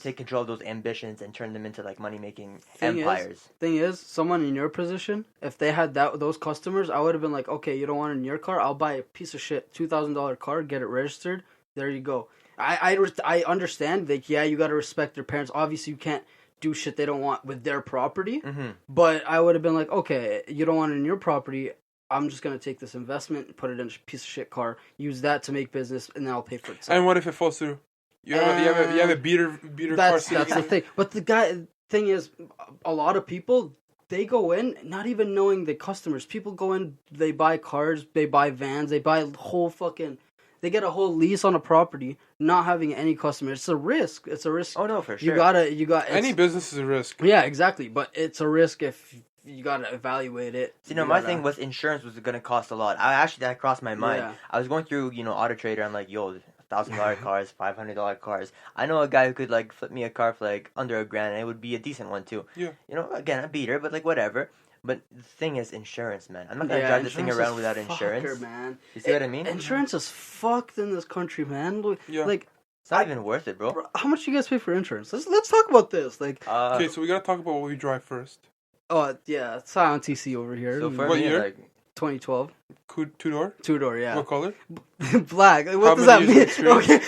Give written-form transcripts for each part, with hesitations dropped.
take control of those ambitions and turn them into like money making Thing empires. Thing is, someone in your position, if they had those customers, I would have been like, okay, you don't want it in your car, I'll buy a piece of shit $2,000 car, get it registered. There you go. I understand, like, yeah, you got to respect their parents. Obviously, you can't do shit they don't want with their property. Mm-hmm. But I would have been like, okay, you don't want it in your property. I'm just gonna take this investment, put it in a piece of shit car, use that to make business, and then I'll pay for it. And what if it falls through? You have a beater car. That's the thing. But thing is, a lot of people, they go in not even knowing the customers. People go in, they buy cars, they buy vans, they buy they get a whole lease on a property, not having any customers. It's a risk. It's a risk. Oh no, for sure. Any business is a risk. Yeah, exactly. But it's a risk if you gotta evaluate it. My thing was insurance was gonna cost a lot. That crossed my mind. Yeah. I was going through, Auto Trader. I'm like, yo, $1,000 cars, $500 cars. I know a guy who could like flip me a car for like under $1,000, and it would be a decent one too. Yeah. Again, a beater, but like whatever. But the thing is insurance, man. I'm not gonna drive this thing around without insurance. Man. You see what I mean? Insurance is fucked in this country, man. Yeah. Like, it's not even worth it, bro. How much do you guys pay for insurance? Let's talk about this. Like, okay, so we gotta talk about what we drive first. Oh yeah, Silent TC over here. So for what me, year? like 2012. Two-door? 2-door, yeah. What color? Black. Like, what How does that many mean? years of Okay.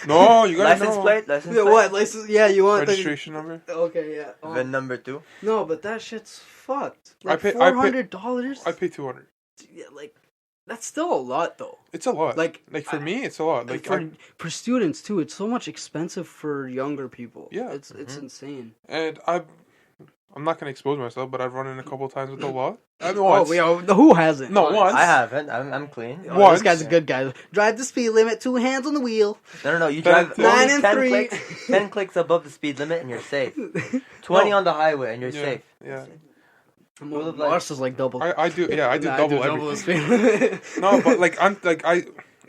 No, you gotta license know. plate. Yeah, what license? Yeah, you want Registration number? Okay, yeah. Oh. VIN number 2. No, but that shit's fucked. I Like pay- $400. I pay $200. Yeah, like that's still a lot though. It's a lot. Like for me, it's a lot. Like for students too, it's so much expensive for younger people. Yeah. it's insane. and I'm not gonna expose myself, but I've run in a couple times with the law. Who hasn't? No, once. I haven't. I'm clean. Oh, this guy's a good guy. Drive the speed limit, 2 hands on the wheel. No. You drive 9 only and 10 3. clicks. 10 clicks above the speed limit, and you're safe. 20 on the highway, and you're safe. Yeah. Rule of life. Mars is like double. I do. Yeah, I do double the everything. speed limit. No, but like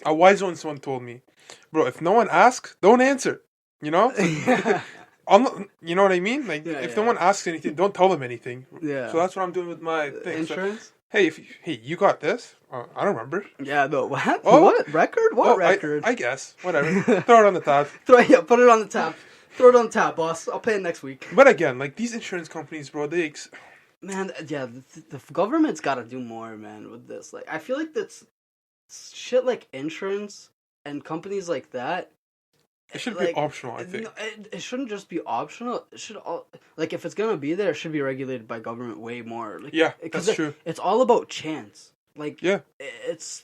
a wise one someone told me, bro. If no one asks, don't answer. You know. Yeah. You know what I mean? Like, if no one asks anything, don't tell them anything. Yeah. So that's what I'm doing with my thing. Insurance. So, hey, you got this? I don't remember. Yeah, no. What? Oh. What record? What record? I guess. Whatever. Throw it on the tab. Put it on the tab. Throw it on the tab, boss. I'll pay it next week. But again, like these insurance companies, bro, Man, yeah, the government's got to do more, man, with this. Like, I feel like that's shit like insurance and companies like that. it should like, be optional. I think. No, it shouldn't just be optional. It should like if it's gonna be there, it should be regulated by government way more. Like, Yeah, that's true. It's all about chance. Like, Yeah. it's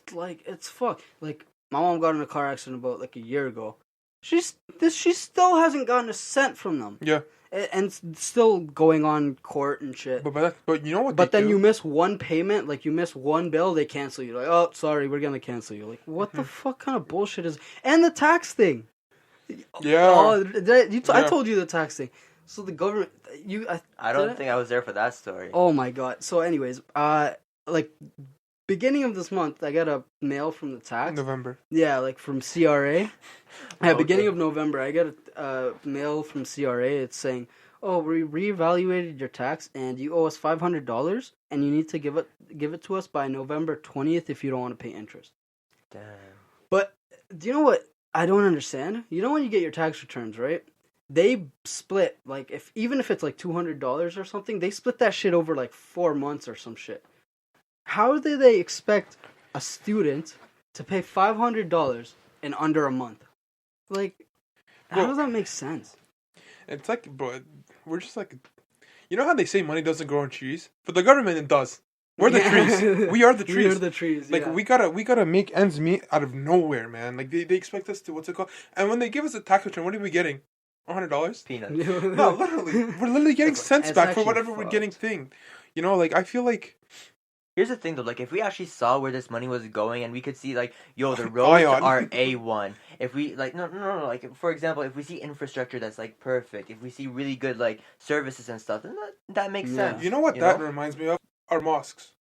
fuck. Like, my mom got in a car accident about like a year ago. She still hasn't gotten a cent from them. Yeah. And still going on court and shit. But you know what? But then do? you miss one payment, like you miss one bill, they cancel you. Like, oh, sorry, we're gonna cancel you. Like, what the fuck kind of bullshit is? And the tax thing. Yeah. I told you the tax thing. So the government, I don't think I was there for that story. Oh my god. So, anyways, like beginning of this month, I got a mail from the tax. November. Yeah, like from CRA. Yeah, beginning of November, I got a mail from CRA. It's saying, "Oh, we reevaluated your tax, and you owe us $500, and you need to give it to us by November 20th if you don't want to pay interest." Damn. But do you know what I don't understand? You know when you get your tax returns, right? They split like even if it's like $200 or something, they split that shit over like 4 months or some shit. How do they expect a student to pay $500 in under a month? Like, how does that make sense? It's like, bro, we're just like, you know how they say money doesn't grow on trees? For the government, it does. We're the trees. We are the trees. We are the trees. Like, we gotta make ends meet out of nowhere, man. Like, they expect us to, what's it called? And when they give us a tax return, what are we getting? $100? Peanuts. No, literally. We're literally getting cents It's back for actually whatever we're fucked. getting thing. You know, like, I feel like... Here's the thing though, like if we actually saw where this money was going and we could see like, yo, the roads Ion. are A1. If we like no, like for example, if we see infrastructure that's like perfect, if we see really good like services and stuff, then that makes Yeah. sense. You know what reminds me of? Our mosques.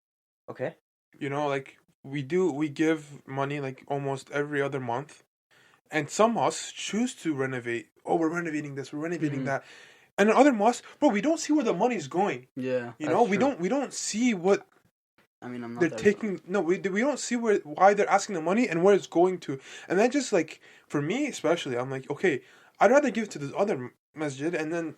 Okay. You know, like, we give money like almost every other month. And some mosques choose to renovate. Oh, we're renovating this, we're renovating that. And in other mosques, bro, we don't see where the money's going. Yeah. You know, we don't see what I mean, I'm not they're there, taking. No, we don't see why they're asking the money and where it's going to. And then just like for me especially, I'm like, okay, I'd rather give it to this other masjid and then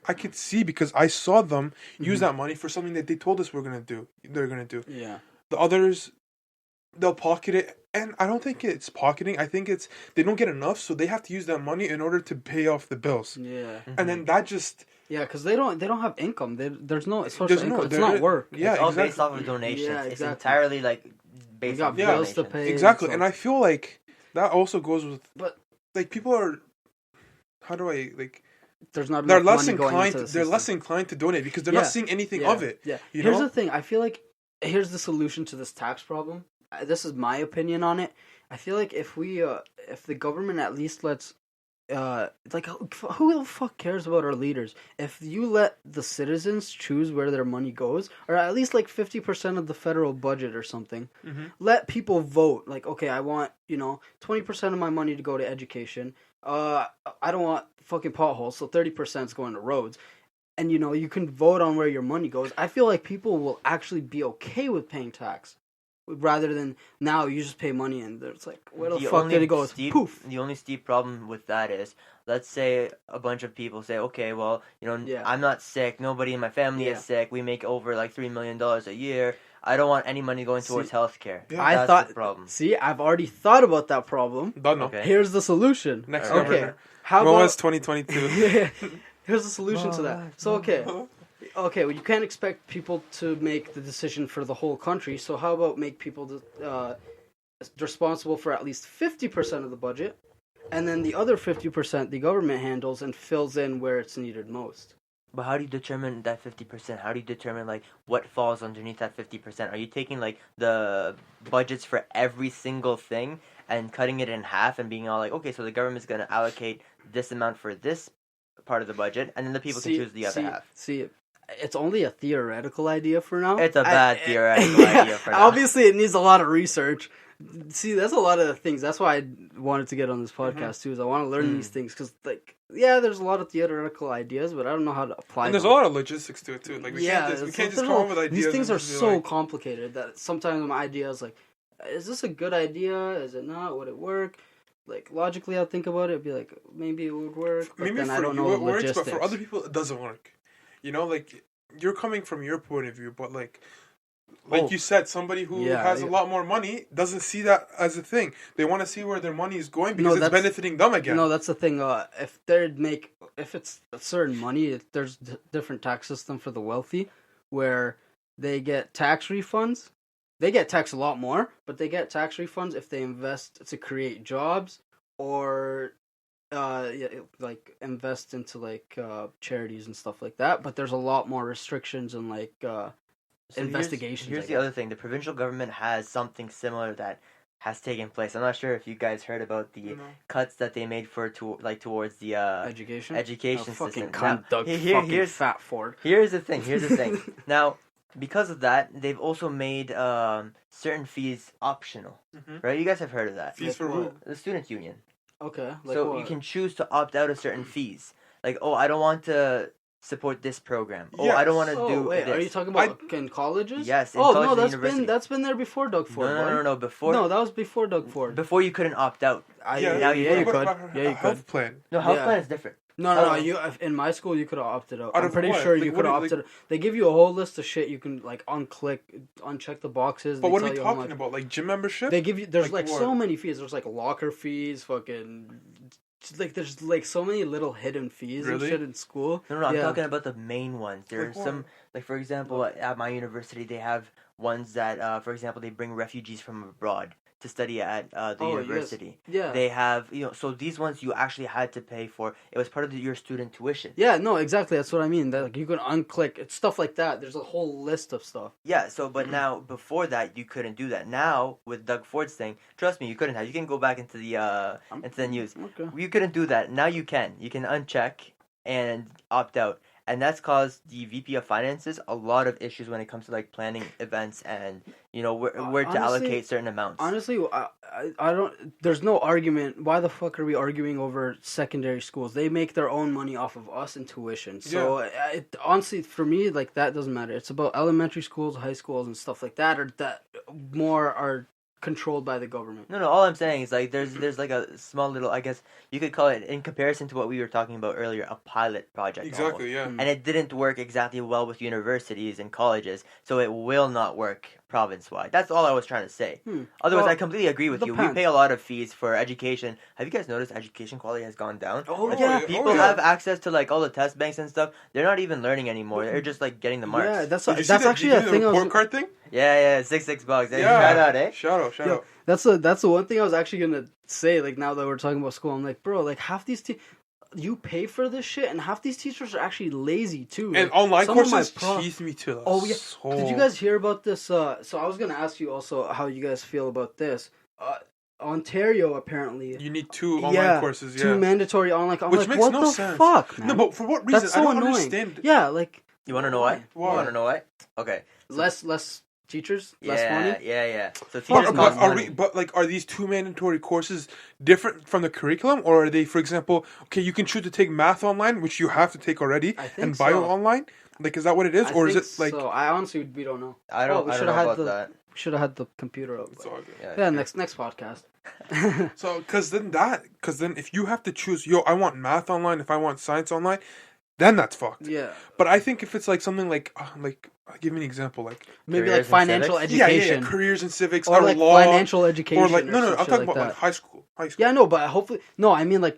I could see because I saw them use that money for something that they told us they're gonna do. Yeah. The others, they'll pocket it, and I don't think it's pocketing. I think it's they don't get enough, so they have to use that money in order to pay off the bills. Yeah. And then that just Yeah, because they don't have income. There's no social There's no- income. It's there- not work. yeah, It's all exactly. based off of donations. Yeah, It's exactly. entirely like based got on bills to donations. pay. exactly, so- and I feel like that also goes with But like people are. How do I like? there's not They're enough less money going inclined. into the They're system. less inclined to donate because they're Yeah. not seeing anything Yeah. of it. Yeah. You Here's know? the thing. I feel like here's the solution to this tax problem. This is my opinion on it. I feel like if the government at least lets like who the fuck cares about our leaders? If you let the citizens choose where their money goes, or at least like 50% of the federal budget or something, let people vote. Like, okay, I want 20% of my money to go to education. I don't want fucking potholes, so 30% is going to roads. And you can vote on where your money goes. I feel like people will actually be okay with paying tax, rather than now you just pay money and it's like, where the fuck did it go? It's poof. The only steep problem with that is, let's say a bunch of people say, okay, well, Yeah. I'm not sick. Nobody in my family Yeah. is sick. We make over like $3 million a year. I don't want any money going towards healthcare. Yeah. I That's thought. the problem. See, I've already thought about that problem. Don't know. Okay. Here's the solution. Next Okay. governor. How What about was 2022? Here's the solution to that. So okay, well, you can't expect people to make the decision for the whole country. So how about make people responsible for at least 50% of the budget, and then the other 50% the government handles and fills in where it's needed most. But how do you determine that 50%? How do you determine like what falls underneath that 50%? Are you taking like the budgets for every single thing and cutting it in half and being all like, okay, so the government's going to allocate this amount for this part of the budget, and then the people can choose the other half? See, it's only a theoretical idea for now. It's a bad theoretical idea for now. Obviously, it needs a lot of research. See, that's a lot of the things. That's why I wanted to get on this podcast too. Is I want to learn these things because, like, yeah, there's a lot of theoretical ideas, but I don't know how to apply. And there's a them. lot of logistics to it too. Like we can't just come up with ideas. These things and are just be so like- complicated that sometimes my idea is like, is this a good idea? Is it not? Would it work? Like logically, I'll think about it. Be like, maybe it would work, but Maybe then for I don't you know it the works, logistics. but for other people it doesn't work. Like you're coming from your point of view, but like you said, somebody who has a lot more money doesn't see that as a thing. They want to see where their money is going because it's benefiting them again. No, that's the thing. If it's a certain money, there's different tax system for the wealthy, where they get tax refunds. They get taxed a lot more, but they get tax refunds if they invest to create jobs or like invest into like charities and stuff like that. But there's a lot more restrictions and like investigations. Here's the other thing: the provincial government has something similar that has taken place. I'm not sure if you guys heard about the cuts that they made towards the education system. Cunt, Doug, here's Fat Ford. Here's the thing. Now, because of that, they've also made certain fees optional. Right? You guys have heard of that. Fees for who? The student union. Okay. So what? you can choose to opt out of certain fees. Like, oh, I don't want to support this program. Oh, I don't want to do wait, this. are you talking about in colleges? Yes, in oh colleges no, and universities. that's been there before Doug Ford. No. Before. No, that was before Doug Ford. Before you couldn't opt out. Yeah, you could. Yeah, you could. Health plan. No, health plan is different. No. You in my school you could have opted out. I'm of pretty what? sure Like, you what could do have you- opted out. They give you a whole list of shit you can like uncheck the boxes. But they what are tell we you how talking much- about? Like gym membership? They give you. There's like what? so many fees. There's like locker fees. Fucking. Like there's like so many little hidden fees and Really? shit in school. No, I'm Yeah. talking about the main ones. There are Like what? some, like for example, at my university, they have ones that, for example, they bring refugees from abroad to study at the Oh, yes. university. Yeah. They have, so these ones you actually had to pay for. It was part of your student tuition. Yeah, no, exactly. That's what I mean. That like you can unclick. It's stuff like that. There's a whole list of stuff. Yeah, but now, before that, you couldn't do that. Now, with Doug Ford's thing, trust me, you couldn't have. You can go back into the news. Okay. You couldn't do that. Now you can. You can uncheck and opt out. And that's caused the VP of Finances a lot of issues when it comes to like planning events and where to Honestly- allocate certain amounts. Honestly, I don't. There's no argument. Why the fuck are we arguing over secondary schools? They make their own money off of us and tuition. So honestly, for me, like that doesn't matter. It's about elementary schools, high schools, and stuff like that, or that more are controlled by the government. No, all I'm saying is like there's like a small little, I guess you could call it, in comparison to what we were talking about earlier, a pilot project. Exactly, almost. yeah. And it didn't work exactly well with universities and colleges, so it will not work province-wide. That's all I was trying to say. Otherwise, Well, I completely agree with you. We depends. pay a lot of fees for education. Have you guys noticed education quality has gone down? Oh, Like, yeah. people yeah. have access to like all the test banks and stuff. They're not even learning anymore. They're just like getting the marks. Yeah, that's Did you see that's that- actually did a you see thing. the I was, report card thing? Yeah, $6 Hey, Yeah. shout out, eh? Shout out. Yo, that's the one thing I was actually gonna say. Like now that we're talking about school, I'm like, bro, like half these you pay for this shit, and half these teachers are actually lazy too. And Like, online some of my courses prof- cheese me to the Oh yeah, soul. did you guys hear about this? So I was gonna ask you also how you guys feel about this. Ontario apparently. You need 2 online courses, yeah. 2 mandatory online. I'm Which like, makes what no the sense. fuck, man? No, but for what reason? That's so I don't annoying. understand. Yeah, like You want to know why? Why? You want to know why? Okay. less teachers, less money. Yeah. So But, teachers but cost are money. are these 2 mandatory courses different from the curriculum, or are they, for example, okay, you can choose to take math online, which you have to take already, I think and bio so. online? Like, is that what it is, I or is think it like? So I honestly we don't know. I Oh, don't we know should've had about the- that. We should have had the computer up. It's but- all good. Yeah, next podcast. So, because then if you have to choose, I want math online, if I want science online, then that's fucked. Yeah, But I think if it's like something like give me an example, like maybe Careers like and financial civics? education, careers and civics, or like law, financial education, or like no, some I'm shit talking like about that. like high school. Yeah, no, but hopefully, no. I mean, like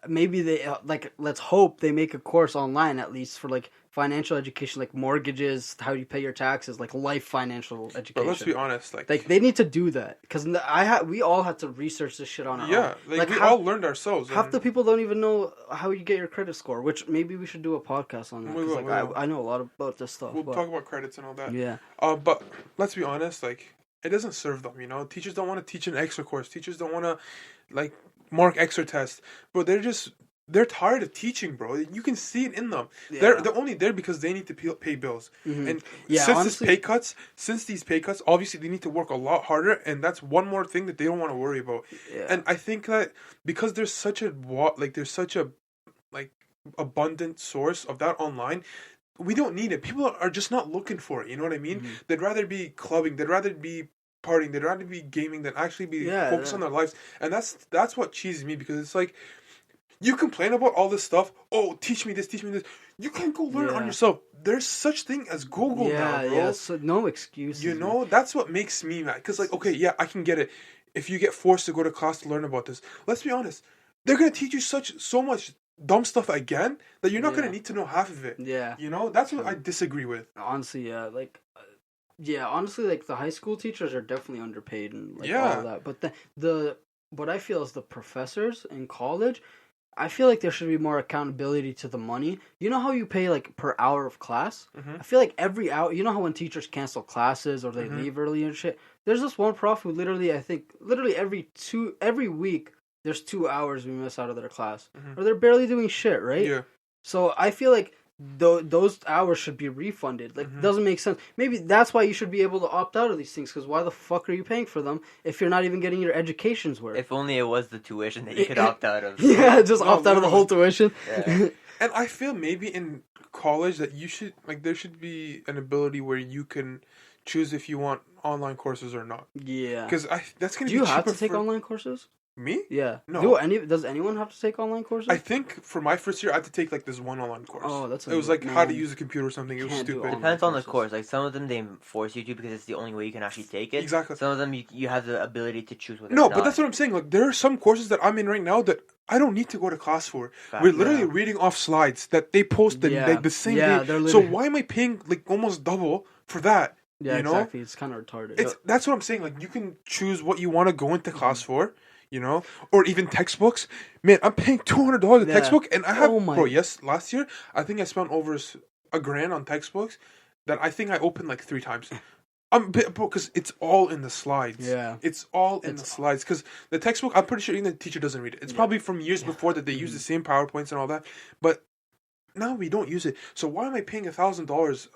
maybe they like let's hope they make a course online at least for like financial education, like mortgages, how you pay your taxes, like life financial education. But let's be honest, like they need to do that because we all had to research this shit on our yeah, own. like we half, all learned ourselves. half and- the people don't even know how you get your credit score, which maybe we should do a podcast on that. We 'cause, will, like, we will. I know a lot about this stuff. We'll but, talk about credits and all that. yeah, But let's be honest, like it doesn't serve them. Teachers don't want to teach an extra course. Teachers don't want to like mark extra tests, but they're tired of teaching, bro. You can see it in them. Yeah. They're only there because they need to pay bills. Mhm. And Yeah, since honestly- these pay cuts, obviously they need to work a lot harder, and that's one more thing that they don't want to worry about. yeah. And I think that because there's such a abundant source of that online, we don't need it. People are just not looking for it. You know what I mean? Mhm. They'd rather be clubbing. They'd rather be partying. They'd rather be gaming than actually be focused on their lives. And that's what cheeses me, because it's like you complain about all this stuff. Oh, teach me this, teach me this. You can't go learn it on Yeah. yourself. There's such thing as Google now, bro. Yeah, so no excuses. You man. know, that's what makes me mad. Because, like, okay, yeah, I can get it. If you get forced to go to class to learn about this, let's be honest, they're going to teach you so much dumb stuff again that you're not going Yeah. to need to know half of it. Yeah, You know, that's what I disagree with. honestly, yeah, like, honestly, like the high school teachers are definitely underpaid and like Yeah. all of that. But the what I feel is the professors in college, I feel like there should be more accountability to the money. You know how you pay like per hour of class? Mhm. I feel like every hour. You know how when teachers cancel classes or they Mhm. leave early and shit. There's this one prof who literally every week there's 2 hours we miss out of their class, Mhm. or they're barely doing shit, right? Yeah. So I feel like those hours should be refunded. Like, Mhm. doesn't make sense. Maybe that's why you should be able to opt out of these things. Because why the fuck are you paying for them if you're not even getting your education's worth? If only it was the tuition that you could opt out of. yeah, just No, opt out of the whole tuition. Yeah. And I feel maybe in college that you should, like, there should be an ability where you can choose if you want online courses or not. yeah. Because that's going Do to be you have cheaper to take for online courses? me. Yeah. No. Does anyone have to take online courses? I think for my first year, I had to take like this one online course. Oh, that's it was like how to man. use a computer or something. It was Can't do stupid. online Depends on the courses. course. Like some of them they force you to because it's the only way you can actually take it. Exactly. Some of them you have the ability to choose whether. No, or but not. that's what I'm saying. Like there are some courses that I'm in right now that I don't need to go to class for. Fact, We're literally yeah. reading off slides that they post the same Yeah, day. they're So literally- why am I paying like almost double for that? Yeah, you know? exactly. It's kind of retarded. That's what I'm saying. Like you can choose what you want to go into class for, you know, or even textbooks. Man, I'm paying $200 a Yeah. textbook, and I have Oh my- bro. Yes, last year I think I spent over $1,000 on textbooks that I think I opened like 3 times. Because it's all in the slides. Yeah. It's all in the slides. Because the textbook, I'm pretty sure even the teacher doesn't read it. It's probably from years before that they use the same PowerPoints and all that. But now we don't use it. So why am I paying $1,000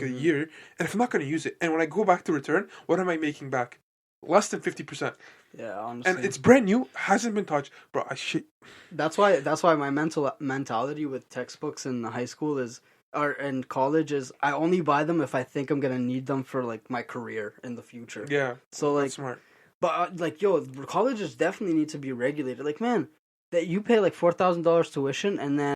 a year? And if I'm not going to use it, and when I go back to return, what am I making back? Less than 50%. yeah, honestly. And it's brand new, hasn't been touched, bro. That's why my mentality with textbooks in high school or in college is I only buy them if I think I'm gonna need them for like my career in the future. Yeah, So like that's smart. But like, yo, colleges definitely need to be regulated. Like, man, that you pay like $4,000 tuition, and then